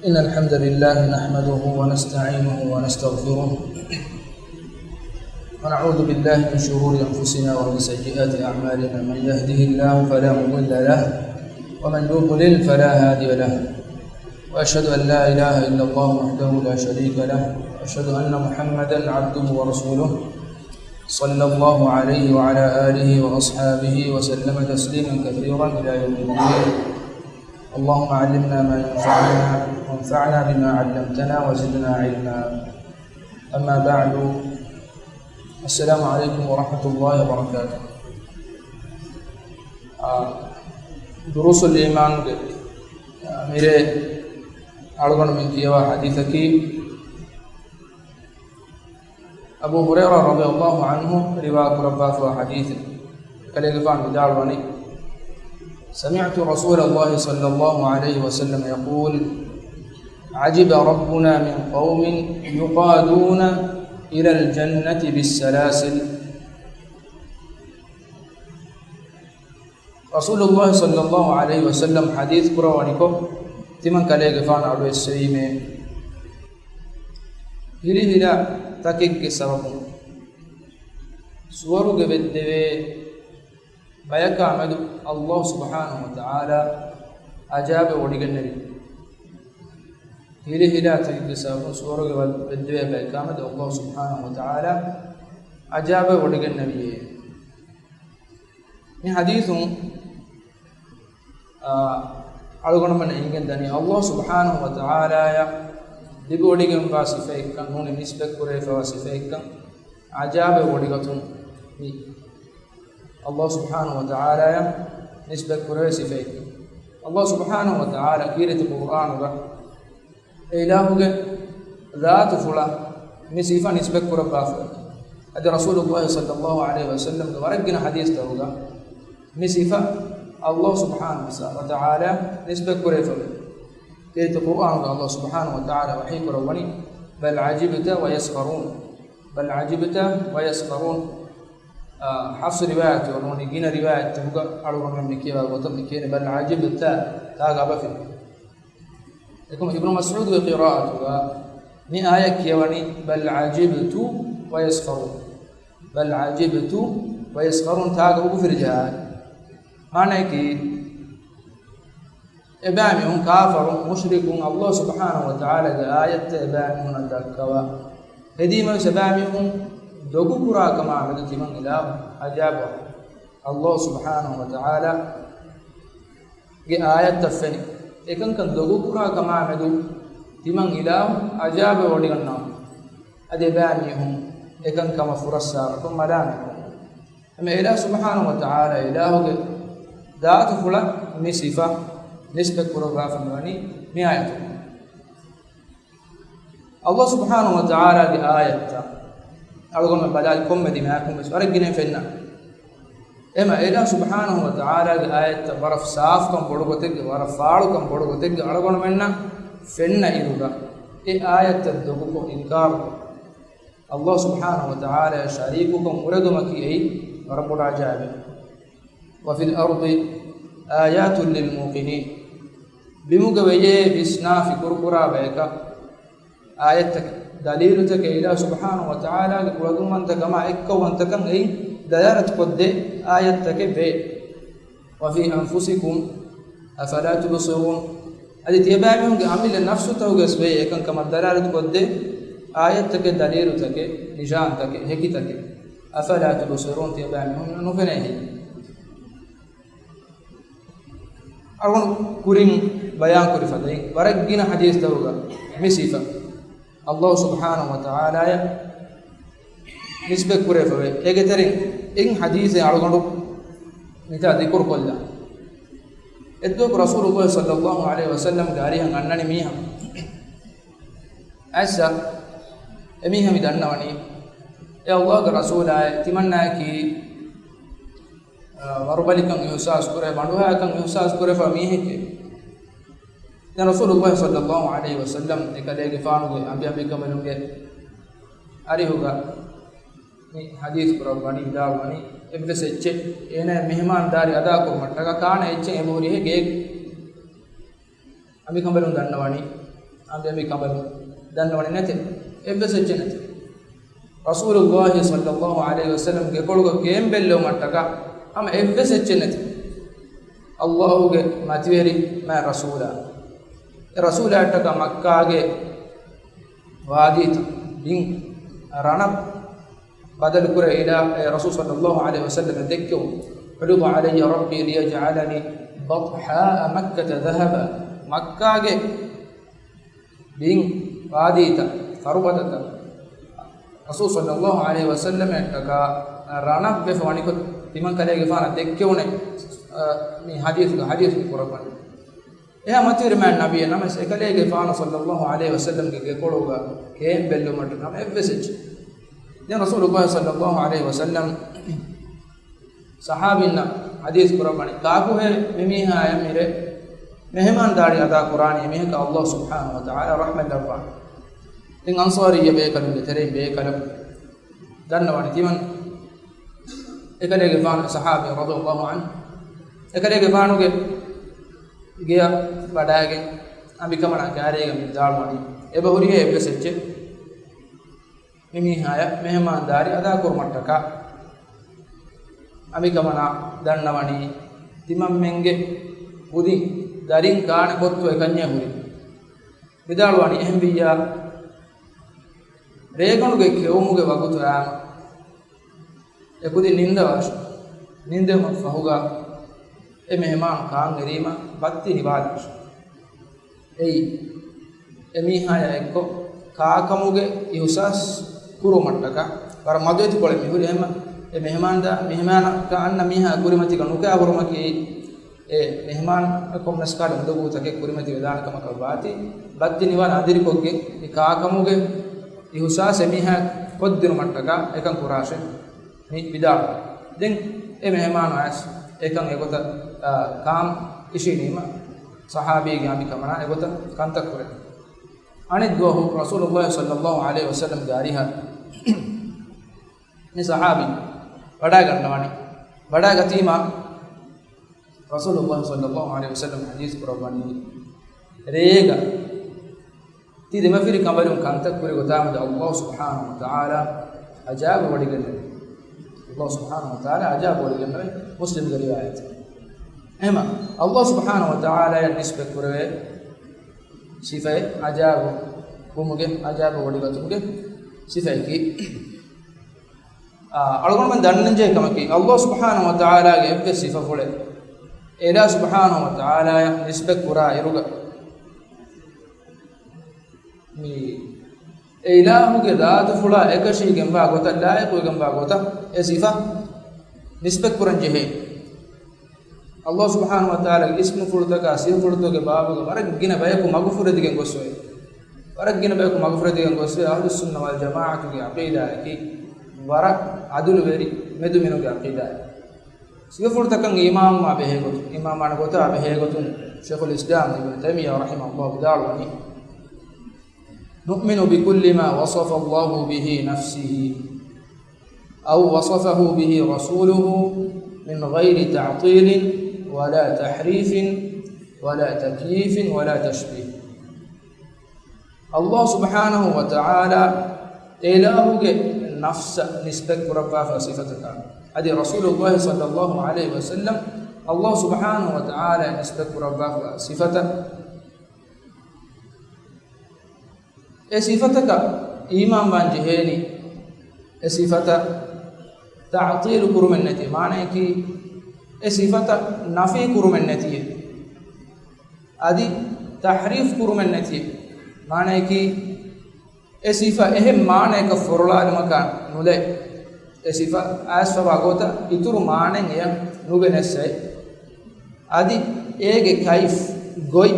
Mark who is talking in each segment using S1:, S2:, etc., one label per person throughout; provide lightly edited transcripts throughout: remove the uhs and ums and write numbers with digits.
S1: إن الحمد لله نحمده ونستعينه ونستغفره ونعوذ بالله من شرور أنفسنا ومن سيئات أعمالنا. من يهده الله فلا مضل له ومن يضلل فلا هادي له، وأشهد أن لا إله إلا الله وحده لا شريك له، وأشهد أن محمدا عبده ورسوله صلى الله عليه وعلى آله وأصحابه وسلم تسليما كثيرا إلى يوم الدين. اللهم علمنا ما ينفعنا وانفعنا بما علمتنا وزدنا علما. أما بعد، السلام عليكم ورحمة الله وبركاته. دروس الإيمان मेरे आड़गण में किया हुआ हदीस की अबू हुरैरा रज़ियल्लाहु अन्हु रिवायत रब्बास व हदीस कलेगफान बिदालवानी سمعت رسول الله صلى الله عليه وسلم يقول عجب ربنا من قوم يقادون إلى الجنة بالسلاسل. رسول الله صلى الله عليه وسلم حديث قرآنكم تمن كليغفان على السيم هلا تكيك سبب سورك بالدوي بيك عمد الله سبحانه وتعالى أجاب ودقنري هلا تكيك سبب سورك بالدوي بيك عمد الله سبحانه وتعالى أجاب ودقنري. من حديث أقول من إنجن دني الله سبحانه وتعالى دبوديكم فاسفيك كان هون نسبة كره فاسفيك كان عجاب وديكتون الله سبحانه وتعالى نسبة كره سفيك. الله سبحانه وتعالى كيرت القرآن وده إلهك ذات فلا نسيفا نسبة كره بافر. هذا رسول الله صلى الله عليه وسلم ورجنا حديث ترودا نسيفا الله سبحانه وتعالى نسبة كريفة كيت القرآن الله سبحانه وتعالى وحي كرواني بل عجبت ويسخرون بل عجبت ويسخرون. حفص رواية ونوني جينا رواية تبقى أروح من مكية وقتم مكية بل عجبت تاغا بفر. لكم ابن مسعود وقراءته نهاية كيواني بل عجبت ويسخرون بل عجبت ويسخرون تاغا بفر جاء معنى كي إبامهم كافر مشركون الله سبحانه وتعالى آية إبامهم الدكوا هديما سبامهم دوغورا كما عملت من إله أجاب الله سبحانه وتعالى آية تفني إكن كان دوغورا كما عملت من إله أجاب ودينا أدبامهم إكن كما فرسار ثم دامهم. أما إله سبحانه وتعالى إله ذات فلا نصفة نسبة كرغاف مني نهاية. الله سبحانه وتعالى بآية أقول من بدالكم مديناكم بس ورجنا فينا. إما إله سبحانه وتعالى بآية برف صاف كم بدوغتك برف فارو كم بدوغتك أقول منا فينا إيرودا. آية تدوغكم إنكار الله سبحانه وتعالى شريككم وردمك أي رب العجائب. وفي الأرض آيات للموقنين بمقوية بسنا في كركرا بيكا آياتك دليلتك إلى سبحانه وتعالى ولدن من تكما إكا وانتكم أي دلالة قد آياتك بي. وفي أنفسكم أفلا تبصرون هذه تيبامهم عمل النفس توقس بي إكا كما دلالة قد آياتك دليلتك نجانتك هكتك أفلا تبصرون تيبامهم نفنيه أرون كريم بيان كريفتين ورجينا حديث دوغا مسيفا الله سبحانه وتعالى نسبة كريفة إيجترين إن حديث أرون نتا ذكر كله إدوك رسول الله صلى الله عليه وسلم قاريها أنني ميها أسا ميها مدنا وني يا الله رسول تمنى كي وربلكم يحساس كره بندوها كم يحساس كره فميه كي رسول الله صلى الله عليه وسلم إكليه فانوه أبي أبي كملوه أري هوغا حديث قرآني بداواني ابن سچ إنه مهمان داري أدا کو مٹھا کا کان اچ اموري ہے گے أبي كملوه دنواني ambe mi kabalu danna wani nete ebbe seccenete rasulullah sallallahu alaihi wasallam ge kolugo kembello mattaka ama ebbe seccenete allah ge mativeri ma rasula attaka makka ge wadita din ranab badal kura ila rasul sallallahu alaihi wasallam dekko حلب علي ربي ليجعلني بطحاء مكة ذهبا مكة بين قاديتا فربتتا رسول صلى الله عليه وسلم اتكا رانب بفوانيكو تمن كليغ فانا دكيونه مي حديث قربان يا متير من النبي نما سكليغ فانا صلى الله عليه وسلم كي كولوغا كين بلو مت نما افسج يا رسول الله صلى الله عليه وسلم صحابينا حديث قربان كاكو ہے ممیہا ہے میرے مہمان داڑی ادا قرآن یہ مہکا اللہ سبحانہ وتعالی رحمت اللہ تین انصاری یہ بے کلم تیرے بے کلم دنوانی تیمن اکلے گفان صحابی رضی اللہ عنہ اکلے گفانو کے گیا بڑھائے گئے ابھی کمنا کہرے گا من داڑوانی اے بہوری ہے ابن سچے ممیہا ہے مہمان داڑی ادا قرمٹکا amikamana dannawani timammenge udi darin kaane kottu ekanya huri vidalwani ehmbiya reganuge kewumuge wagutu aama ekudi nindawash ninde fahuga e mehman kaan erima batti nibadash ei emihaya ekko kaakamuge ihusas kurumattaka war madweti kole mihuri ehma e mehman ka anna miha kurimati ka nuka burmaki e mehman ko naskal ndogu take kurimati vedana kama kabati baddini wan adiri kogge e kaakamuge ihusa semiha koddiru mattaka ekan kurashe ni bidal den e mehman as ekan egota kam ishinima sahabi ge ami kamana egota kantak kure anidwahu rasulullah sallallahu alaihi wasallam gariha ni sahabi बड़ा गन्नवानी बड़ा गतीमा रसूलुल्लाह सल्लल्लाहु अलैहि वसल्लम हदीस कुरबानी रेगा तीदे मफिर कमरुम कांतक पुरे गोतामद अल्लाह सुब्हानहु व तआला अजाब वडिगन अल्लाह सुब्हानहु व तआला अजाब वडिगन मुस्लिम की रिवायत एमा अल्लाह सुब्हानहु व तआला या निस्बत पुरे सिफा अजाब कुमुगे अजाब वडिगतुगे सिफा की algon man dannanje kamaki allah subhanahu wa ta'ala ge ebbe sifa fule ela subhanahu wa ta'ala nisbet pura iruga mi ilahu ge daat fula ekashi gemba gota laiq gemba gota e sifa nisbet puranje he allah subhanahu wa ta'ala ge ismu fulta ka sifa fulto ge baba ge warag gina bayaku magfurati ge goswe warag gina bayaku magfurati ge goswe ahlus sunnah wal jamaah ge aqida ki wara adulu veri medu menuge aqida sifur takan imam ma behegotu imam ana gota behegotun shaykhul islam ibn taymiyyah rahimahullah bidalwani nu'minu bi kulli ma wasafa Allah bihi nafsihi aw wasafahu bihi rasuluhu min ghairi ta'til wala tahrif wala takyif wala tashbih Allah subhanahu wa ta'ala ilahuge نفس نسبة ربها فصفتك هذه رسول الله صلى الله عليه وسلم الله سبحانه وتعالى نسبة ربها صفته صفتك إيمان بانجهيني صفة تعطيل كرمنتي معنى كي صفة نفي كرمنتي هذه تحريف كرمنتي معنى كي सिफा एह माने का फुरलाद मकान नुले सिफा आस फवागोता इतुरु माने या नुगेनेसे आदि एगे काइफ गोई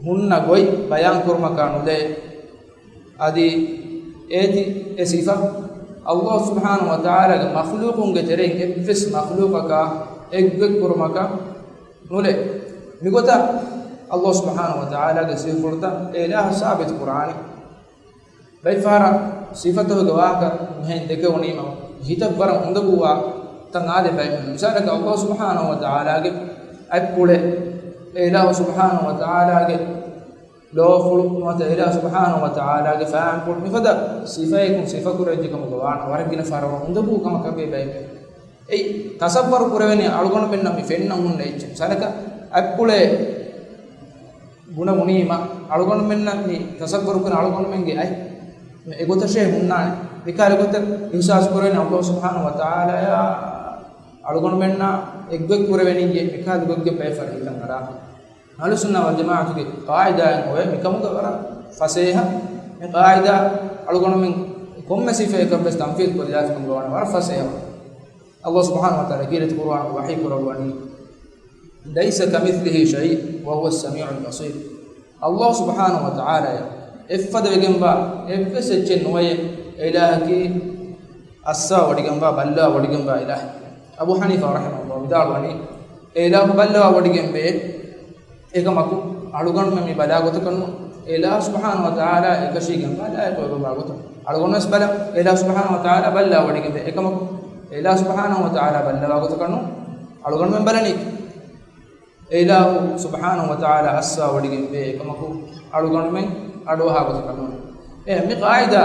S1: हुन्ना गोई बयान कुर मकान नुले आदि एदि सिफा अल्लाह सुब्हानहु व तआला के मखलूकों के तेरे एफिस मखलूक का एक कुर मकान नुले मिगोता अल्लाह सुब्हानहु व तआला के सिफुरता इलाह साबित कुरानी बैफारा सिफतो गवाका नहीं देखे उनीमा हित बरम उंदबुआ तंगादे बै मिसाल का अल्लाह सुब्हानहु व तआला के अपुड़े इलाह सुब्हानहु व तआला के لو فلو ما تهلا سبحانه وتعالى فاهم كل مفدا صفايكم صفة كرجكم غوان ورجنا فارو ندبو كما كبي باي اي تصبر كروني ألغون من نمي فين نمون نيجي سالك أقوله guna munima algon menna ni tasabbaru kun algon menge ay egota she munnane mikale gota ihsas korene Allah subhanahu wa ta'ala ya algon menna egge kureveni je mikale gogge pefar hitan ara ahlu sunna wal jamaa'ah ge qaida en hoye mikamu gara faseha me qaida algon men komme sife ekam bes tanfid ko jaat kum gawana war faseha Allah subhanahu wa ta'ala kirat qur'an wahi qur'ani ليس كمثله شيء وهو السميع البصير الله سبحانه وتعالى افد وجنبا افسچن وي الهك اسا ودجنبا بلا ودجنبا اله ابو حنيفه رحمه الله بدالوني اله بلا ودجنبه එකමකු අලුගන් මෙ බලාගත කරනු එලා සුබ්හානහු වතාලා එකශීගෙන් බලායට බලාගත අලුගන්ස් බල එලා සුබ්හානහු වතාලා බල්ලා වඩිගෙන් එකමකු එලා සුබ්හානහු වතාලා බල්ලාගත කරනු අලුගන් මෙ බලනි إله سبحانه وتعالى أسا ودين به كما هو أرجون من أروها بتكلمون من قاعدة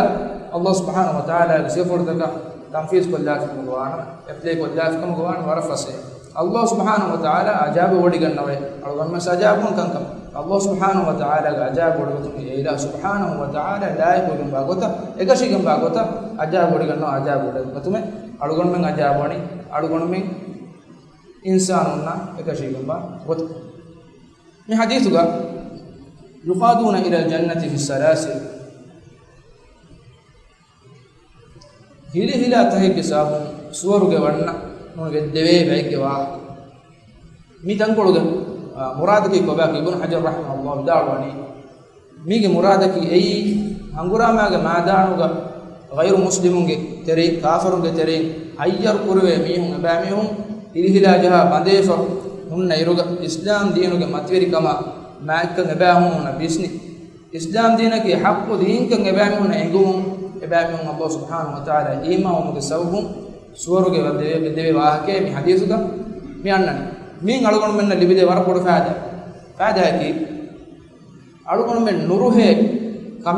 S1: الله سبحانه وتعالى يسافر ذكا تنفيذ كل ذات مقوانا يبتلي كل ذات مقوانا ورفسه الله سبحانه وتعالى أجاب ودين نوي أرجون من سجابهم كم الله سبحانه وتعالى أجاب ودين إله سبحانه وتعالى لا يقولون باغوتا إكشي كم باغوتا أجاب ودين نو أجاب ودين بتومه أرجون من أجاب ودين أرجون من إنساننا إكشيكم وت من حديثك يقادون إلى الجنة في السلاسل هلا تهيك ساب سورك ورنا نوجد دوي بيك واه ميتان كلوجا مرادك كوباك ابن حجر رحمه الله دعواني ميج مرادك أي هنقرأ ما دانوجا غير مسلمون تري كافرون تري أيار كروي ميهم أباميهم إلهلا جها بنديفا هن يروج إسلام دينك متوري كما ما كان نباهون بيسني إسلام دينك حق دينك نباهون إنجوم نباهون الله سبحانه وتعالى إيمان ومتسوهم سورك بدي واهك من حديثك ميانن مين ألقون من اللي بدي ورا كور فادا كي ألقون من نوره كم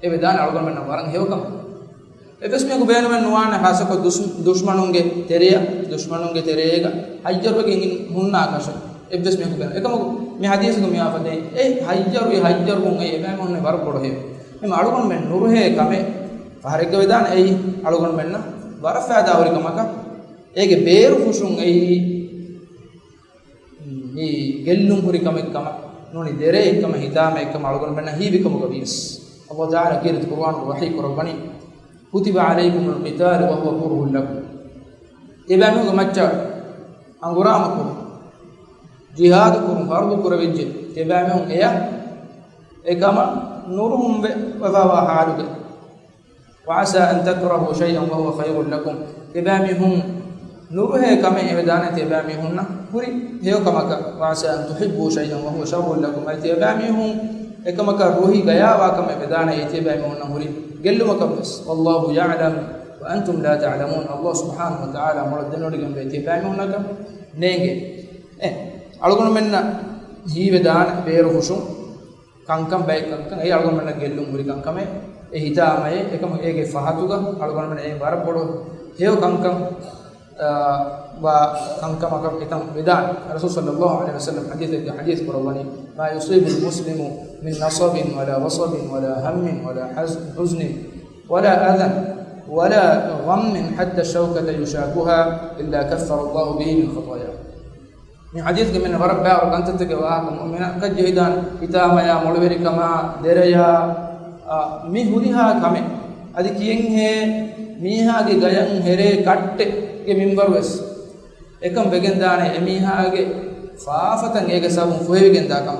S1: إبدان ألقون من وران هيو كم بس ميكو بينو من نوانا حاسكو دشمنونගේ terega hajjaruge hunna kasha ebbes miyako bena ekamo me hadisugo mi afade hajjaru ngai eme monne war kodo he me alugon men nuruhe kame faharege vedan ei alugon menna war faada hori kamaka ege beeru fushun ei ni gellum hori kame kama noni dere ekama hitama ekama alugon menna hibikomo gabis Allah Taala kirit Qur'an wahi korobani كتب عليكم القتال وهو كره لكم إبامه مچا أنغرامكم جهادكم فرض كربج إبامه إياه إكما نورهم وفوا حالك وعسى أن تكرهوا شيئا وهو خير لكم إبامهم نوره كما إبدانة إبامهن هري هيو كما وعسى أن تحبوا شيئا وهو شر لكم إبامهم إكما كروهي غيا وكما إبدانة إبامهن هري قالوا مكبس والله يعلم وأنتم لا تعلمون الله سبحانه وتعالى مردنا لكم بيتفاهمونك نيجي ألقون منا هي بدان بيرو خشوم كم باي كم أي ألقون منا قالوا مري كم هيتا ماي كم إيه فهاتوكا ألقون منا إيه بارب بورو هيو كم وكم أكم إتام بدان الرسول صلى الله عليه وسلم حديث قرآني ما يصيب المسلم من نصب ولا وصب ولا هم ولا حزن ولا أذى ولا غم حتى الشوكة يشاكها إلا كفر الله به من خطاياه من حديث من رب بارك أنت تكواكم ومن قد جهدان إتام يا مولوري كما دريا مهورها كم أدي كينه ميها جيان هري كات के मिंबर वस एकम बेगेंदाने एमीहा के फाफतन एगे सब फुहे बेगेंदा कम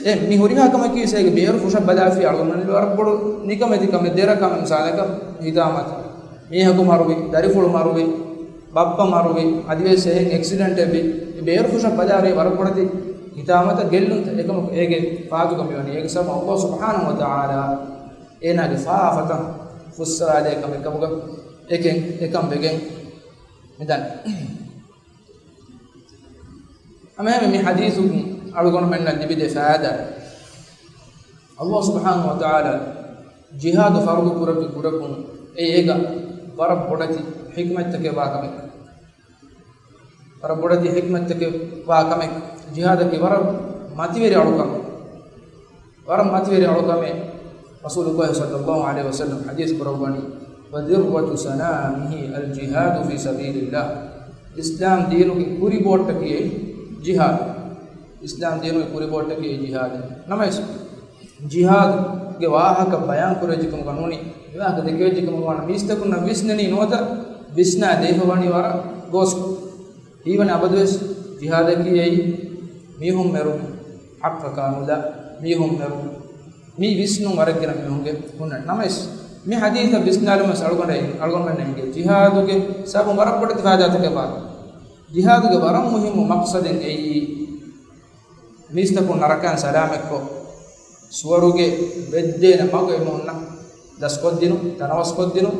S1: ए मी होरिहा कम की से बेर फुशा बदाफी अळगन वर बडो निकम एदि कम देरा कम सालक हिदामत मीहा को मारुवे दरिफुल मारुवे बाप्पा मारुवे अदिवे से एक्सीडेंट एबि बेर फुशा बदारे वर बडति हिदामत गेल्लुंत एकम एगे फागु कम योनी एगे सब अल्लाह सुब्हानहु व तआला एना के फाफतन फुस्सा दे कम एकम बेगें مثلا أمام من حديث أرجون من النبي فهذا Allah subhanahu wa ta'ala jihad fardu kurakun ega warab bodati hikmat take waakamek warab bodati hikmat take waakamek jihad ki warab mativeri alukame Rasulullah sallallahu alaihi wasallam hadis kurawani wa dirwatu sanamihi al jihad fi sabilillah Islam dinu ki puri botta ki jihad Islam dinu ki puri botta ki jihad namais jihad ge wahaka bayan kurejikam kanuni wahaka dekejikam wana mistakun visnani nota visna devawani wara gos even abadwes jihad ki ei mihum meru hakka kanuda mihum meru mi visnu waragena mihunge hunna namais mi haditha visnalum algonne nenge jihad ge sabu warapodati fayda take ba jihad ge waram muhim maqsadin ei mistakun narakan salamekko suwaruge beddena mago emunna daskoddinu tanawaskoddinu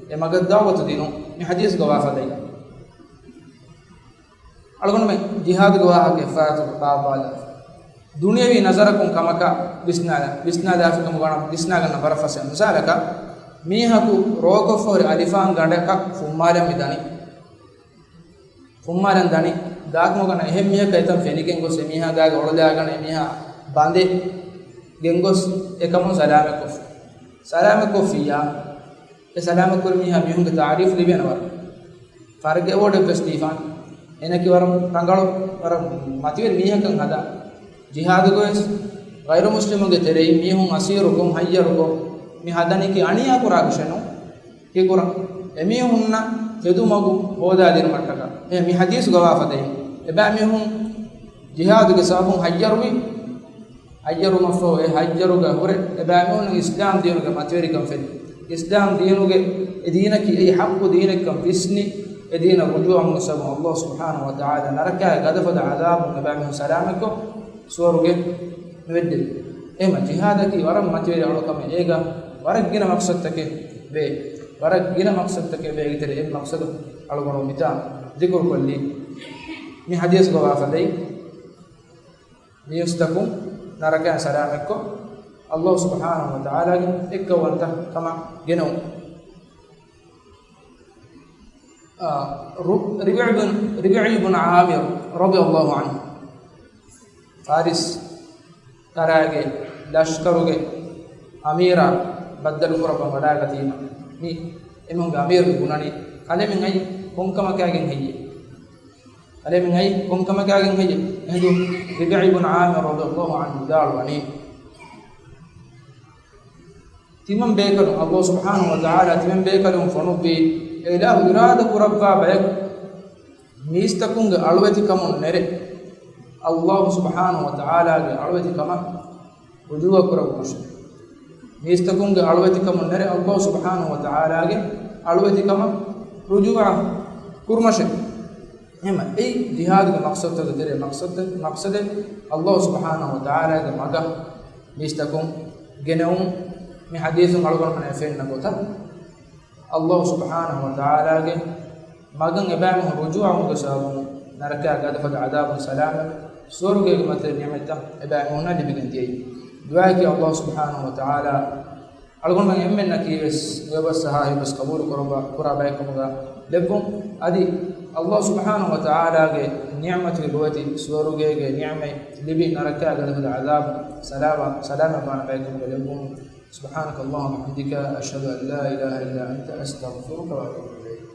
S1: e maga dawatu dinu mi hadis go wafadai algonme jihad go wahake faatu babala duniyawi nazarakum kamaka bisnada afikam gana bisnaga na barafase misalaka mihaku rogo for alifan gandaka fummalan dani daakmo gana ehem miha kaitam feniken go semiha daga olada gana miha bande gengos ekamu salame ko fiya e salame ko miha mihunge taarif libena war farge ode bestifan enaki waram tangalu waram matiwer miha kan hada jihad goes gairu muslimuge terei mihun asirukum hayyarukum mi hadani ki aniya kuragshenu ki kura emihunna kedumagu hoda din mattaka e mi hadis gawafade e ba mihun jihad ge sabun hayyaruwi hayyaru mafo e hayyaruga hore e ba mihun islam dinuge matweri kam fel islam dinuge edina ki e haqqu dinakam bisni edina rujuu musabu Allah subhanahu wa ta'ala naraka gadafada adab e ba mihun salamako suwaruge wedde ema jihad ki waram matweri alokam ega waragina maqsad take be itere e maqsad algono mita dhikr kulli mi hadis go wafadai mi yustakum naraka salamekko Allah subhanahu wa ta'ala ikkawanta kama geno Ribi' ibn Amir radiyallahu anhu Faris tarage lashkaruge amira baddal kuraba madagatina ni emun amir gunani kalemi ngai konkama kagen heye edu Ribi' ibn Amir radiyallahu anhu dalwani timam bekalu Allah subhanahu wa ta'ala timam bekalu fonubi ilahu irada kurabba bayek mistakunga alweti kamun nere Allah subhanahu wa ta'ala ge alweti kama rujuwa kurabush mistakunga alweti kamun nere Allah subhanahu wa ta'ala ge alweti kama rujuwa kurmashe ema ei jihad ge maqsad ta tere maqsad Allah subhanahu wa ta'ala ge maga mistakun geneum mi hadithun algon man efen na gota Allah subhanahu wa ta'ala ge magan ebam rujuwa mu gasabu naraka gadafad adab salam surge ge mate ni'mata ebam hona dibiganti dua ki Allah subhanahu wa ta'ala algon man emmen nakibes webas sahi bas qabul quraba yakumga lebum adi Allah subhanahu wa ta'ala ge ni'mati ruwati surge ge ni'mai libi naraka gadafad adab salama bana baykum lebum سبحانك اللهم وبحمدك أشهد أن لا إله إلا أنت أستغفرك وأتوب إليك